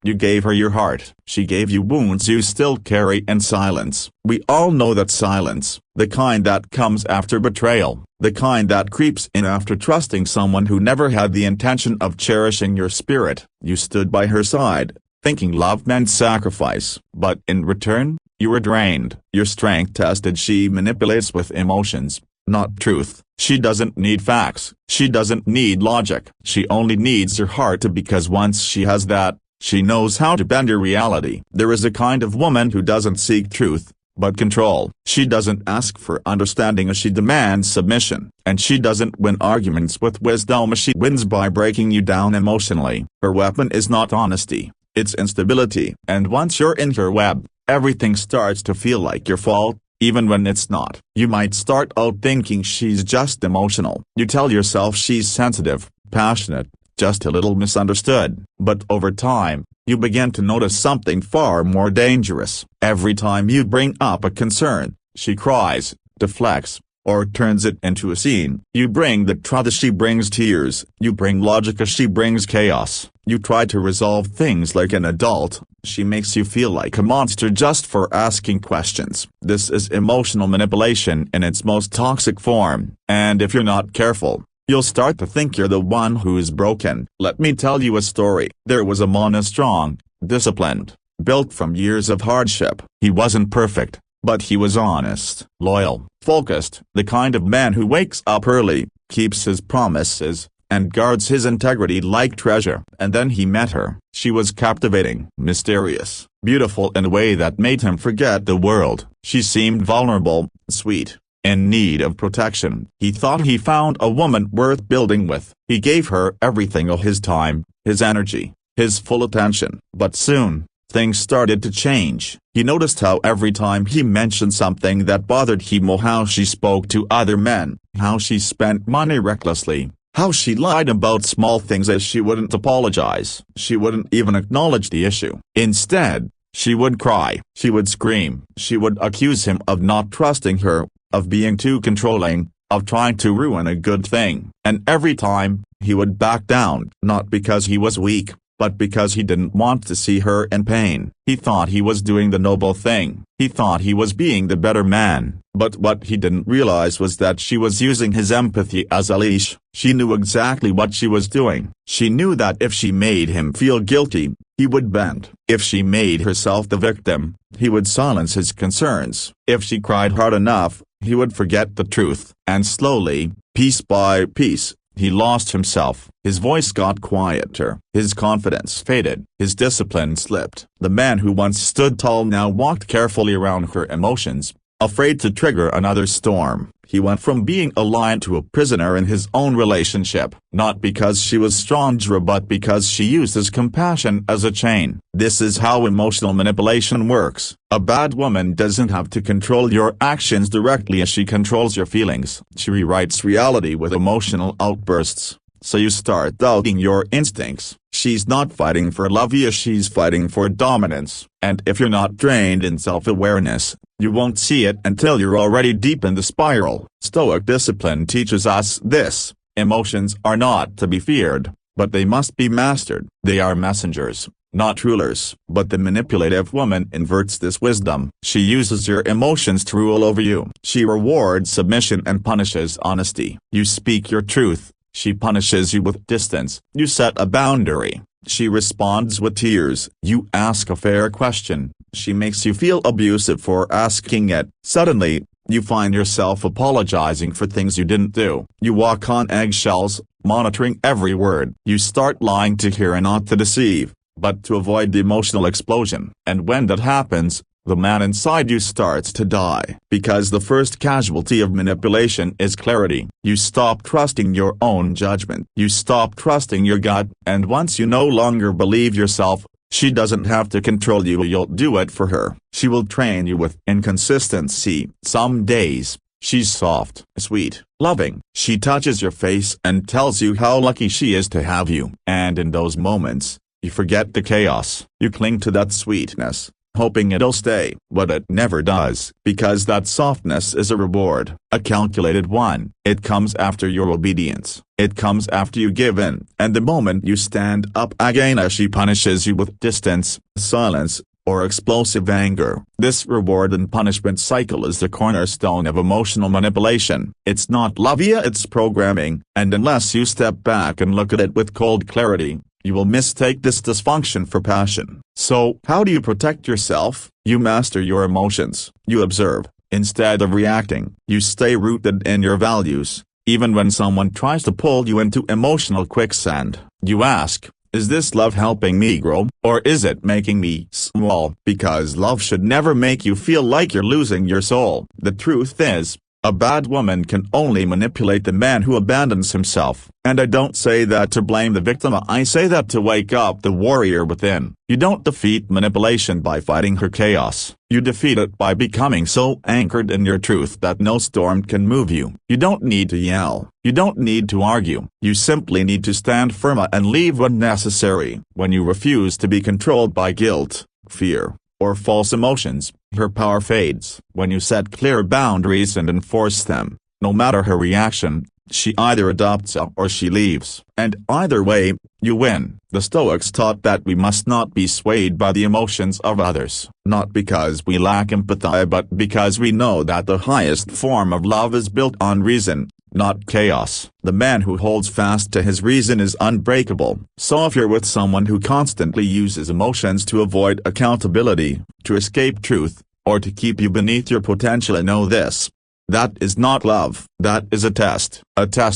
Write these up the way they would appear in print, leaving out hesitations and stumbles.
You gave her your heart. She gave you wounds you still carry in silence. We all know that silence, the kind that comes after betrayal, the kind that creeps in after trusting someone who never had the intention of cherishing your spirit. You stood by her side, thinking love meant sacrifice. But in return, you were drained. Your strength tested. She manipulates with emotions, not truth. She doesn't need facts. She doesn't need logic. She only needs your heart, because once she has that, she knows how to bend your reality. There is a kind of woman who doesn't seek truth, but control. She doesn't ask for understanding, she demands submission. And she doesn't win arguments with wisdom, she wins by breaking you down emotionally. Her weapon is not honesty, it's instability. And once you're in her web, everything starts to feel like your fault, even when it's not. You might start out thinking she's just emotional. You tell yourself she's sensitive, passionate, just a little misunderstood. But over time, you begin to notice something far more dangerous. Every time you bring up a concern, she cries, deflects, or turns it into a scene. You bring the truth, she brings tears. You bring logic, she brings chaos. You try to resolve things like an adult. She makes you feel like a monster just for asking questions. This is emotional manipulation in its most toxic form. And if you're not careful, you'll start to think you're the one who's broken. Let me tell you a story. There was a man, strong, disciplined, built from years of hardship. He wasn't perfect, but he was honest, loyal, focused. The kind of man who wakes up early, keeps his promises, and guards his integrity like treasure. And then he met her. She was captivating, mysterious, beautiful in a way that made him forget the world. She seemed vulnerable, sweet, in need of protection. He thought he found a woman worth building with. He gave her everything of his time, his energy, his full attention. But soon, things started to change. He noticed how every time he mentioned something that bothered him, or how she spoke to other men, how she spent money recklessly, how she lied about small things, as she wouldn't apologize. She wouldn't even acknowledge the issue. Instead, she would cry. She would scream. She would accuse him of not trusting her, of being too controlling, of trying to ruin a good thing. And every time, he would back down, not because he was weak, but because he didn't want to see her in pain. He thought he was doing the noble thing. He thought he was being the better man. But what he didn't realize was that she was using his empathy as a leash. She knew exactly what she was doing. She knew that if she made him feel guilty, he would bend. If she made herself the victim, he would silence his concerns. If she cried hard enough, he would forget the truth. And slowly, piece by piece, he lost himself. His voice got quieter. His confidence faded. His discipline slipped. The man who once stood tall now walked carefully around her emotions, afraid to trigger another storm. He went from being a lion to a prisoner in his own relationship, not because she was stronger, but because she used his compassion as a chain. This is how emotional manipulation works. A bad woman doesn't have to control your actions directly, as she controls your feelings. She rewrites reality with emotional outbursts, so you start doubting your instincts. She's not fighting for love, she's fighting for dominance. And if you're not trained in self-awareness, you won't see it until you're already deep in the spiral. Stoic discipline teaches us this: emotions are not to be feared, but they must be mastered. They are messengers, not rulers. But the manipulative woman inverts this wisdom. She uses your emotions to rule over you. She rewards submission and punishes honesty. You speak your truth, she punishes you with distance. You set a boundary, she responds with tears. You ask a fair question, she makes you feel abusive for asking it. Suddenly, you find yourself apologizing for things you didn't do. You walk on eggshells, monitoring every word. You start lying to hear and not to deceive, but to avoid the emotional explosion. And when that happens, the man inside you starts to die. Because the first casualty of manipulation is clarity. You stop trusting your own judgment. You stop trusting your gut. And once you no longer believe yourself, she doesn't have to control you, you'll do it for her. She will train you with inconsistency. Some days, she's soft, sweet, loving. She touches your face and tells you how lucky she is to have you. And in those moments, you forget the chaos. You cling to that sweetness, hoping it'll stay, but it never does, because that softness is a reward, a calculated one. It comes after your obedience. It comes after you give in, and the moment you stand up again, she punishes you with distance, silence, or explosive anger. This reward and punishment cycle is the cornerstone of emotional manipulation. It's not love via its programming, and unless you step back and look at it with cold clarity, you will mistake this dysfunction for passion. So, how do you protect yourself? You master your emotions. You observe, instead of reacting. You stay rooted in your values. Even when someone tries to pull you into emotional quicksand, you ask, is this love helping me grow, or is it making me small? Because love should never make you feel like you're losing your soul. The truth is, a bad woman can only manipulate the man who abandons himself. And I don't say that to blame the victim, I say that to wake up the warrior within. You don't defeat manipulation by fighting her chaos. You defeat it by becoming so anchored in your truth that no storm can move you. You don't need to yell. You don't need to argue. You simply need to stand firm and leave when necessary. When you refuse to be controlled by guilt, fear, or false emotions, her power fades. When you set clear boundaries and enforce them, no matter her reaction, she either adopts or she leaves. And either way, you win. The Stoics taught that we must not be swayed by the emotions of others, not because we lack empathy but because we know that the highest form of love is built on reason, not chaos. The man who holds fast to his reason is unbreakable. So if you're with someone who constantly uses emotions to avoid accountability, to escape truth, or to keep you beneath your potential, know this. That is not love. That is a test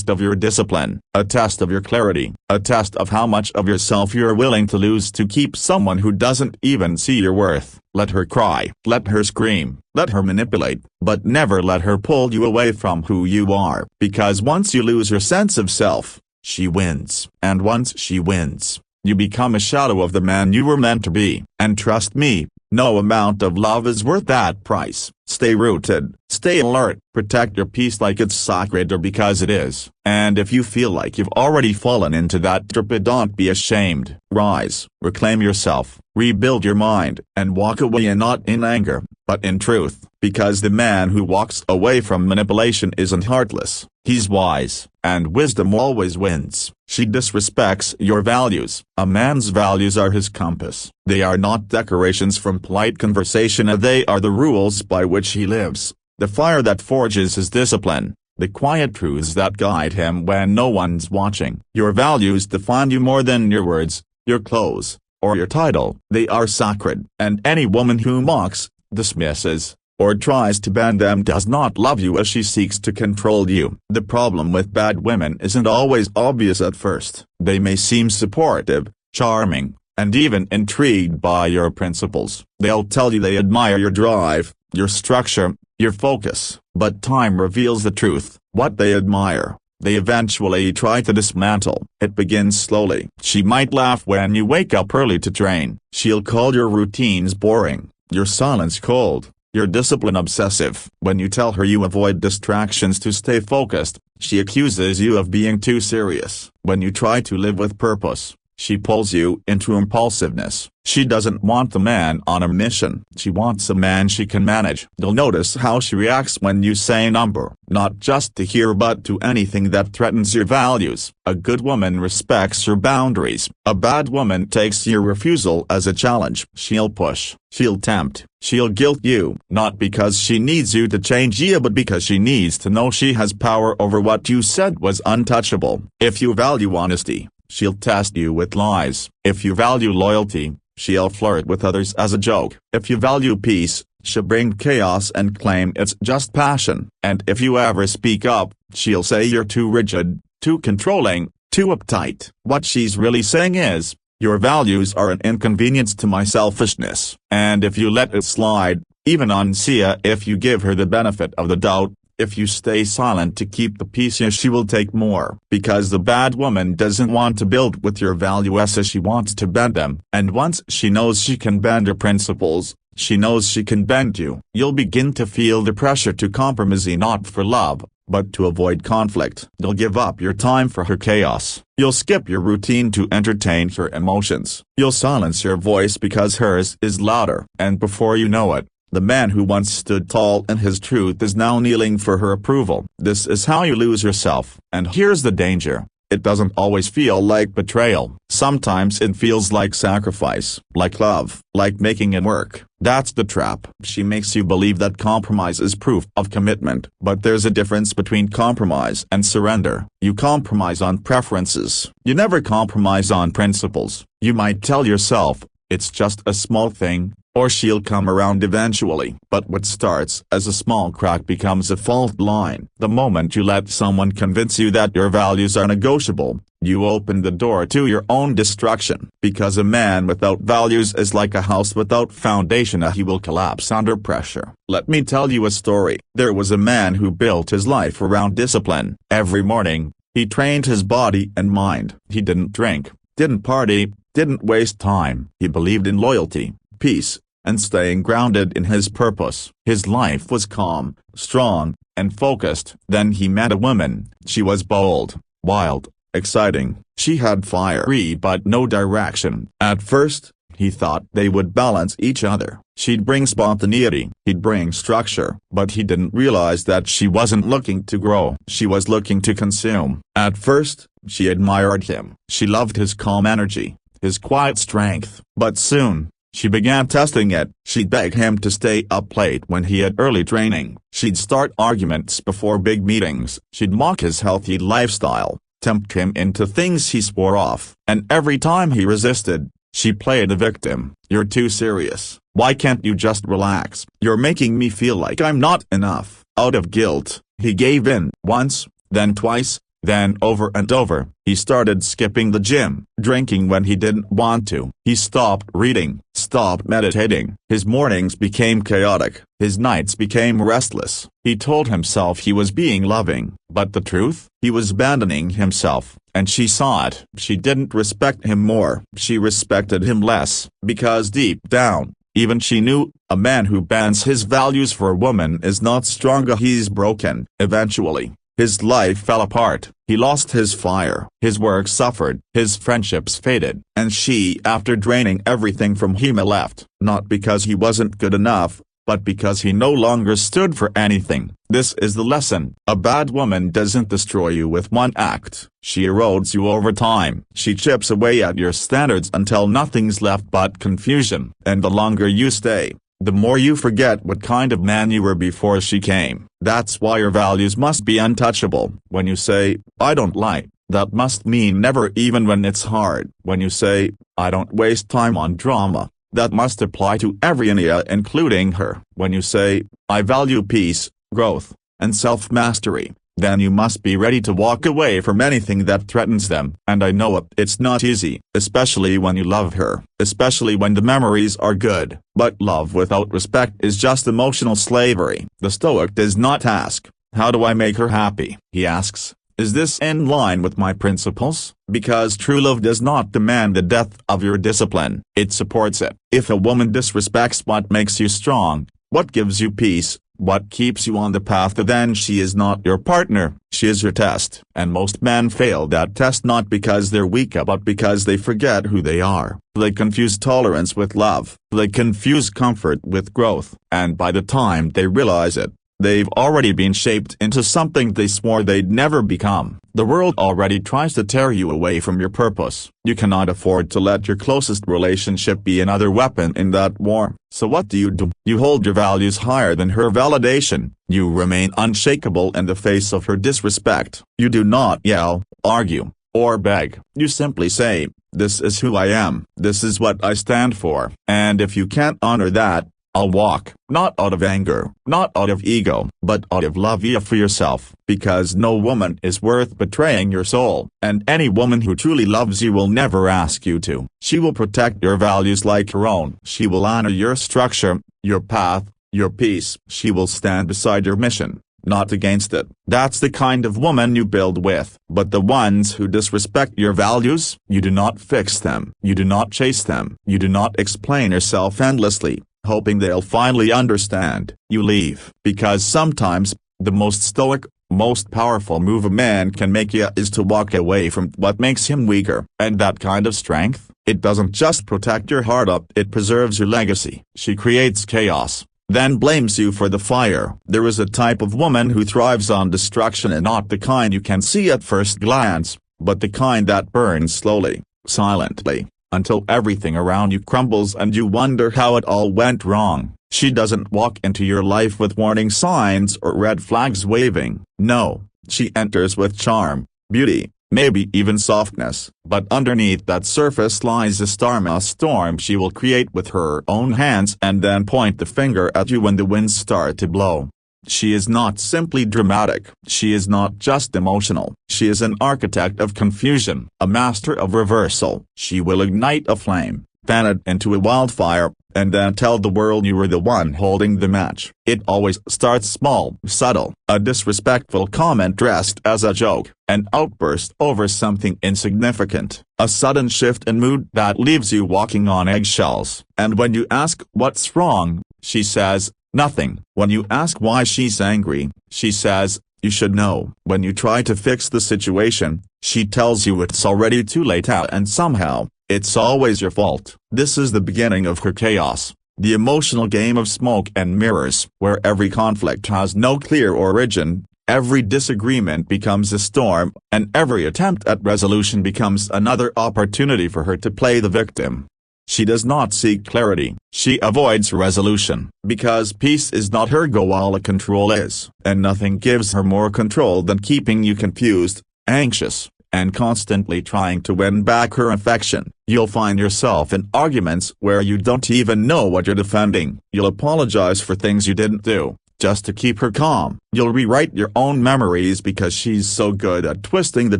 of your discipline, a test of your clarity, a test of how much of yourself you're willing to lose to keep someone who doesn't even see your worth. Let her cry, let her scream, let her manipulate, but never let her pull you away from who you are. Because once you lose your sense of self, she wins. And once she wins, you become a shadow of the man you were meant to be. And trust me, no amount of love is worth that price. Stay rooted, stay alert, protect your peace like it's sacred, or because it is. And if you feel like you've already fallen into that trap, don't be ashamed. Rise, reclaim yourself, rebuild your mind, and walk away, and not in anger, but in truth. Because the man who walks away from manipulation isn't heartless, he's wise, and wisdom always wins. She disrespects your values. A man's values are his compass. They are not decorations from polite conversation, they are the rules by which he lives, the fire that forges his discipline, the quiet truths that guide him when no one's watching. Your values define you more than your words, your clothes, or your title. They are sacred, and any woman who mocks, dismisses, or tries to ban them does not love you, as she seeks to control you. The problem with bad women isn't always obvious at first. They may seem supportive, charming, and even intrigued by your principles. They'll tell you they admire your drive, your structure, your focus, but time reveals the truth. What they admire, they eventually try to dismantle. It begins slowly. She might laugh when you wake up early to train. She'll call your routines boring, your silence cold, your discipline obsessive. When you tell her you avoid distractions to stay focused, she accuses you of being too serious. When you try to live with purpose, she pulls you into impulsiveness. She doesn't want the man on a mission. She wants a man she can manage. You'll notice how she reacts when you say a number, not just to hear but to anything that threatens your values. A good woman respects your boundaries. A bad woman takes your refusal as a challenge. She'll push, she'll tempt, she'll guilt you, not because she needs you to change you but because she needs to know she has power over what you said was untouchable. If you value honesty, she'll test you with lies. If you value loyalty, she'll flirt with others as a joke. If you value peace, she'll bring chaos and claim it's just passion. And if you ever speak up, she'll say you're too rigid, too controlling, too uptight. What she's really saying is, your values are an inconvenience to my selfishness. And if you let it slide, even on Sia, if you give her the benefit of the doubt, if you stay silent to keep the peace, she will take more. Because the bad woman doesn't want to build with your values, she wants to bend them. And once she knows she can bend her principles, She knows she can bend you. You'll begin to feel the pressure to compromise, not for love, but to avoid conflict. You'll give up your time for her chaos. You'll skip your routine to entertain her emotions. You'll silence your voice because hers is louder. And before you know it, the man who once stood tall in his truth is now kneeling for her approval. This is how you lose yourself. And here's the danger. It doesn't always feel like betrayal. Sometimes it feels like sacrifice, like love, like making it work. That's the trap. She makes you believe that compromise is proof of commitment. But there's a difference between compromise and surrender. You compromise on preferences. You never compromise on principles. You might tell yourself, it's just a small thing, or she'll come around eventually. But what starts as a small crack becomes a fault line. The moment you let someone convince you that your values are negotiable, you open the door to your own destruction. Because a man without values is like a house without foundation. He will collapse under pressure. Let me tell you a story. There was a man who built his life around discipline. Every morning, he trained his body and mind. He didn't drink, didn't party, didn't waste time. He believed in loyalty, peace, and staying grounded in his purpose. His life was calm, strong, and focused. Then he met a woman. She was bold, wild, exciting. She had fire but no direction. At first, he thought they would balance each other. She'd bring spontaneity, he'd bring structure. But he didn't realize that she wasn't looking to grow. She was looking to consume. At first, she admired him. She loved his calm energy, his quiet strength. But soon, she began testing it. She'd beg him to stay up late when he had early training. She'd start arguments before big meetings. She'd mock his healthy lifestyle, tempt him into things he swore off. And every time he resisted, she played the victim. You're too serious. Why can't you just relax? You're making me feel like I'm not enough. Out of guilt, he gave in. Once, then twice, then over and over. He started skipping the gym, drinking when he didn't want to. He stopped reading, stopped meditating. His mornings became chaotic. His nights became restless. He told himself he was being loving, but the truth? He was abandoning himself, and she saw it. She didn't respect him more. She respected him less, because deep down, even she knew, a man who bans his values for a woman is not stronger. He's broken. Eventually, his life fell apart. He lost his fire. His work suffered. His friendships faded. And she, after draining everything from him, left. Not because he wasn't good enough, but because he no longer stood for anything. This is the lesson. A bad woman doesn't destroy you with one act. She erodes you over time. She chips away at your standards until nothing's left but confusion. And the longer you stay, the more you forget what kind of man you were before she came. That's why your values must be untouchable. When you say, I don't lie, that must mean never, even when it's hard. When you say, I don't waste time on drama, that must apply to every area including her. When you say, I value peace, growth, and self-mastery, then you must be ready to walk away from anything that threatens them. And I know it's not easy, especially when you love her, especially when the memories are good. But love without respect is just emotional slavery. The Stoic does not ask, how do I make her happy? He asks, is this in line with my principles? Because true love does not demand the death of your discipline. It supports it. If a woman disrespects what makes you strong, what gives you peace, what keeps you on the path, then she is not your partner, she is your test. And most men fail that test not because they're weak but because they forget who they are. They confuse tolerance with love. They confuse comfort with growth. And by the time they realize it, they've already been shaped into something they swore they'd never become. The world already tries to tear you away from your purpose. You cannot afford to let your closest relationship be another weapon in that war. So what do? You hold your values higher than her validation. You remain unshakable in the face of her disrespect. You do not yell, argue, or beg. You simply say, this is who I am. This is what I stand for. And if you can't honor that, I'll walk. Not out of anger, not out of ego, but out of love for yourself. Because no woman is worth betraying your soul. And any woman who truly loves you will never ask you to. She will protect your values like her own. She will honor your structure, your path, your peace. She will stand beside your mission, not against it. That's the kind of woman you build with. But the ones who disrespect your values, you do not fix them. You do not chase them. You do not explain yourself endlessly. hoping they'll finally understand. You leave. Because sometimes, the most stoic, most powerful move a man can make is to walk away from what makes him weaker. And that kind of strength, it doesn't just protect your heart up, it preserves your legacy. She creates chaos, then blames you for the fire. There is a type of woman who thrives on destruction, and not the kind you can see at first glance, but the kind that burns slowly, silently, until everything around you crumbles and you wonder how it all went wrong. She doesn't walk into your life with warning signs or red flags waving. No, she enters with charm, beauty, maybe even softness. But underneath that surface lies a storm she will create with her own hands and then point the finger at you when the winds start to blow. She is not simply dramatic. She is not just emotional. She is an architect of confusion, a master of reversal. She will ignite a flame, fan it into a wildfire, and then tell the world you were the one holding the match. It always starts small, subtle, a disrespectful comment dressed as a joke, an outburst over something insignificant, a sudden shift in mood that leaves you walking on eggshells. And when you ask what's wrong, she says, nothing. When you ask why she's angry, she says, you should know. When you try to fix the situation, she tells you it's already too late, and somehow, it's always your fault. This is the beginning of her chaos, the emotional game of smoke and mirrors, where every conflict has no clear origin, every disagreement becomes a storm, and every attempt at resolution becomes another opportunity for her to play the victim. She does not seek clarity, she avoids resolution, because peace is not her goal, control is. And nothing gives her more control than keeping you confused, anxious, and constantly trying to win back her affection. You'll find yourself in arguments where you don't even know what you're defending. You'll apologize for things you didn't do, just to keep her calm. You'll rewrite your own memories because she's so good at twisting the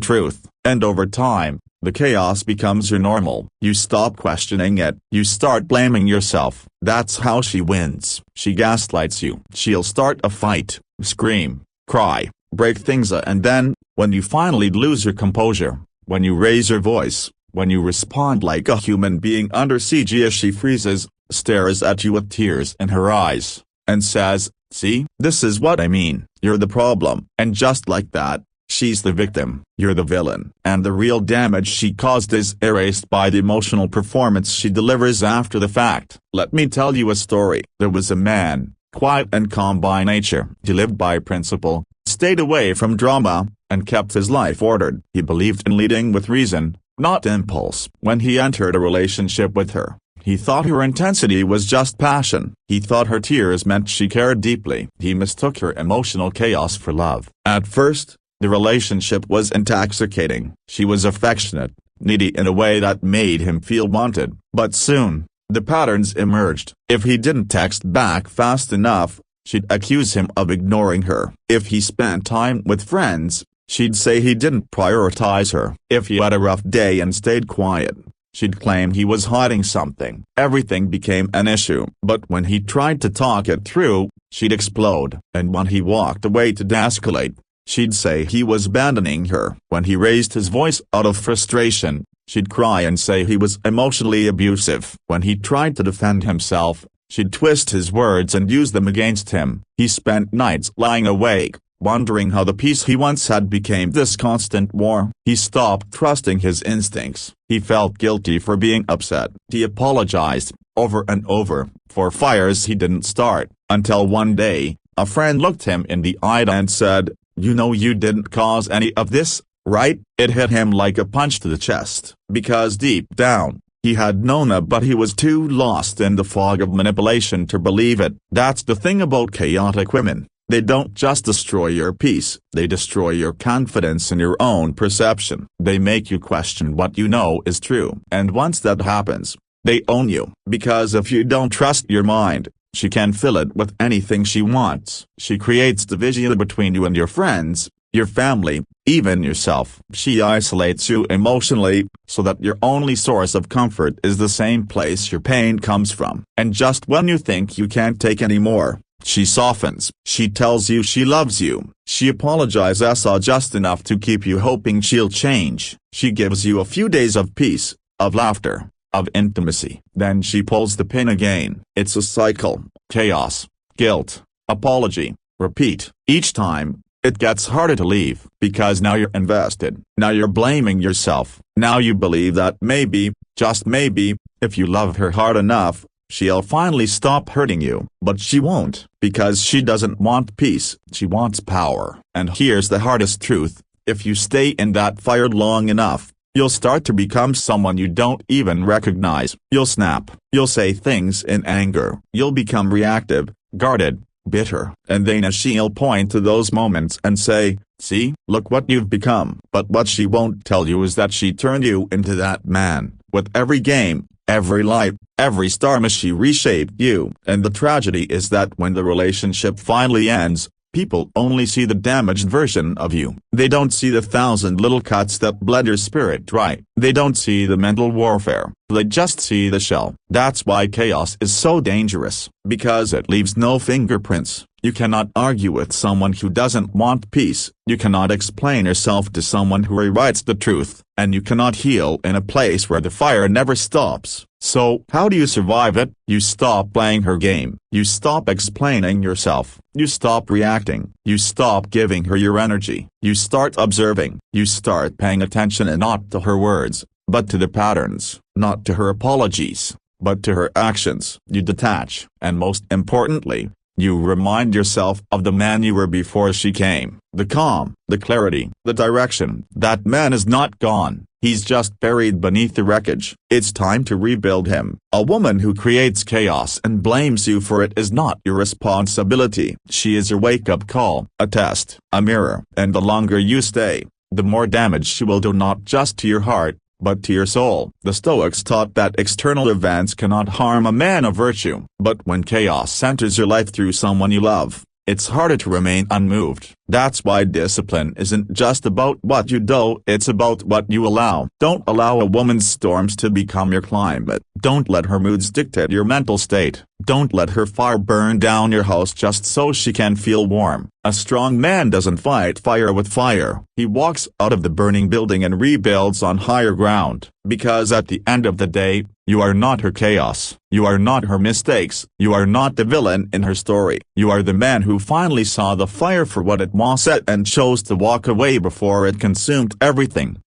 truth. And over time, the chaos becomes your normal. You stop questioning it. You start blaming yourself. That's how she wins. She gaslights you. She'll start a fight, scream, cry, break things, and then, when you finally lose your composure, when you raise your voice, when you respond like a human being under siege, she freezes, stares at you with tears in her eyes, and says, see, this is what I mean, you're the problem. And just like that, she's the victim, you're the villain. And the real damage she caused is erased by the emotional performance she delivers after the fact. Let me tell you a story. There was a man, quiet and calm by nature. He lived by principle, stayed away from drama, and kept his life ordered. He believed in leading with reason, not impulse. When he entered a relationship with her, he thought her intensity was just passion. He thought her tears meant she cared deeply. He mistook her emotional chaos for love. At first, the relationship was intoxicating. She was affectionate, needy in a way that made him feel wanted. But soon, the patterns emerged. If he didn't text back fast enough, she'd accuse him of ignoring her. If he spent time with friends, she'd say he didn't prioritize her. If he had a rough day and stayed quiet, she'd claim he was hiding something. Everything became an issue. But when he tried to talk it through, she'd explode. And when he walked away to de-escalate, she'd say he was abandoning her. When he raised his voice out of frustration, she'd cry and say he was emotionally abusive. When he tried to defend himself, she'd twist his words and use them against him. He spent nights lying awake, wondering how the peace he once had became this constant war. He stopped trusting his instincts. He felt guilty for being upset. He apologized, over and over, for fires he didn't start, until one day, a friend looked him in the eye and said, you know you didn't cause any of this, right? It hit him like a punch to the chest, because deep down, he had known that, but he was too lost in the fog of manipulation to believe it. That's the thing about chaotic women. They don't just destroy your peace, they destroy your confidence in your own perception. They make you question what you know is true. And once that happens, they own you. Because if you don't trust your mind, she can fill it with anything she wants. She creates division between you and your friends, your family, even yourself. She isolates you emotionally, so that your only source of comfort is the same place your pain comes from. And just when you think you can't take any more, she softens. She tells you she loves you. She apologizes just enough to keep you hoping she'll change. She gives you a few days of peace, of laughter, of intimacy. Then she pulls the pin again. It's a cycle: chaos, guilt, apology, repeat. Each time, it gets harder to leave, because now you're invested. Now you're blaming yourself. Now you believe that maybe, just maybe, if you love her hard enough, she'll finally stop hurting you. But she won't, because she doesn't want peace. She wants power. And here's the hardest truth: if you stay in that fire long enough, you'll start to become someone you don't even recognize. You'll snap. You'll say things in anger. You'll become reactive, guarded, bitter. And then she'll point to those moments and say, "See, look what you've become." But what she won't tell you is that she turned you into that man. With every game, every lie, every storm, she reshaped you. And the tragedy is that when the relationship finally ends, people only see the damaged version of you. They don't see the 1,000 little cuts that bled your spirit dry. They don't see the mental warfare. They just see the shell. That's why chaos is so dangerous, because it leaves no fingerprints. You cannot argue with someone who doesn't want peace. You cannot explain yourself to someone who rewrites the truth. And you cannot heal in a place where the fire never stops. So, how do you survive it? You stop playing her game. You stop explaining yourself. You stop reacting. You stop giving her your energy. You start observing. You start paying attention, and not to her words, but to the patterns. Not to her apologies, but to her actions. You detach. And most importantly, you remind yourself of the man you were before she came. The calm, the clarity, the direction. That man is not gone. He's just buried beneath the wreckage. It's time to rebuild him. A woman who creates chaos and blames you for it is not your responsibility. She is your wake-up call, a test, a mirror. And the longer you stay, the more damage she will do, not just to your heart, but to your soul. The Stoics taught that external events cannot harm a man of virtue. But when chaos enters your life through someone you love, it's harder to remain unmoved. That's why discipline isn't just about what you do, it's about what you allow. Don't allow a woman's storms to become your climate. Don't let her moods dictate your mental state. Don't let her fire burn down your house just so she can feel warm. A strong man doesn't fight fire with fire. He walks out of the burning building and rebuilds on higher ground. Because at the end of the day, you are not her chaos. You are not her mistakes. You are not the villain in her story. You are the man who finally saw the fire for what it was and chose to walk away before it consumed everything.